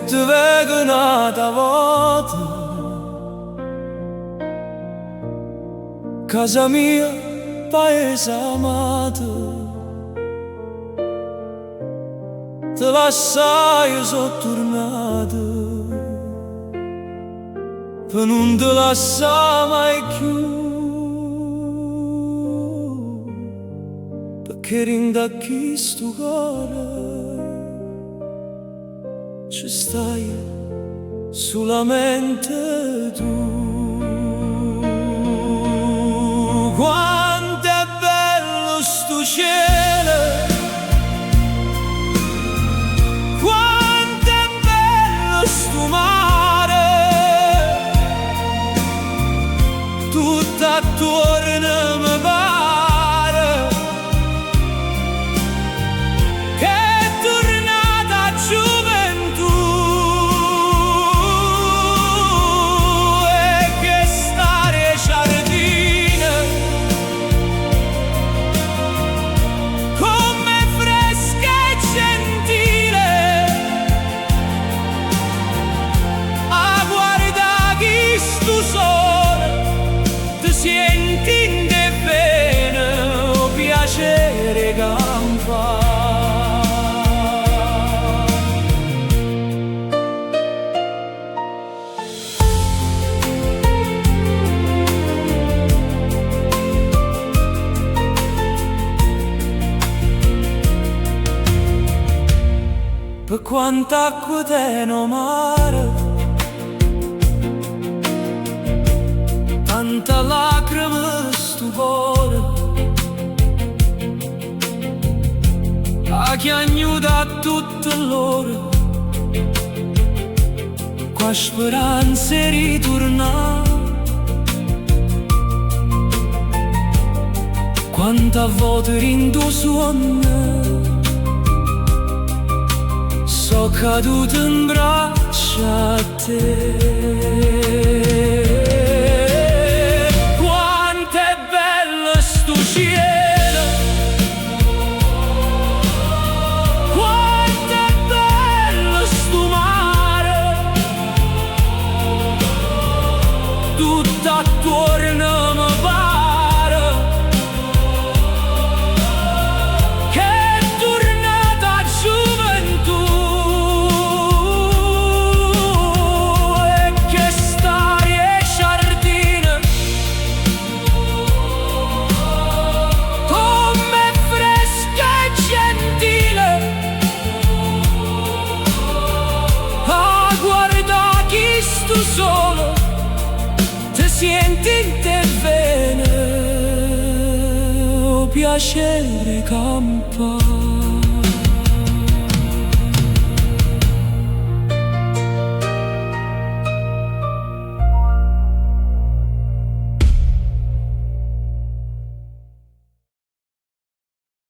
te vedo un'altra volta, casa mia, paese amato. Te lasciai, sono tornato, per non te lasciare mai più, perché rinda chi sto cuore ci stai solamente tu. Quanto è bello sto cielo, sto mare, tutto attorno mi pare che è tornata gioventù e che stare giardino come fresca e gentile. Tu solo ti senti in te bene, o piacere campa. Per quanta acqua teno mare, tanta lacrime sto cuore, a chiagnuda tutte l'ore, qua speranze ritorna. Quanta volte rindo suona, so caduto in braccia a te. Tutto attorno mi pare che è tornata gioventù e che stai e giardino come fresca e gentile a guardare chi sto solo. Senti in te bene, o piacere campa.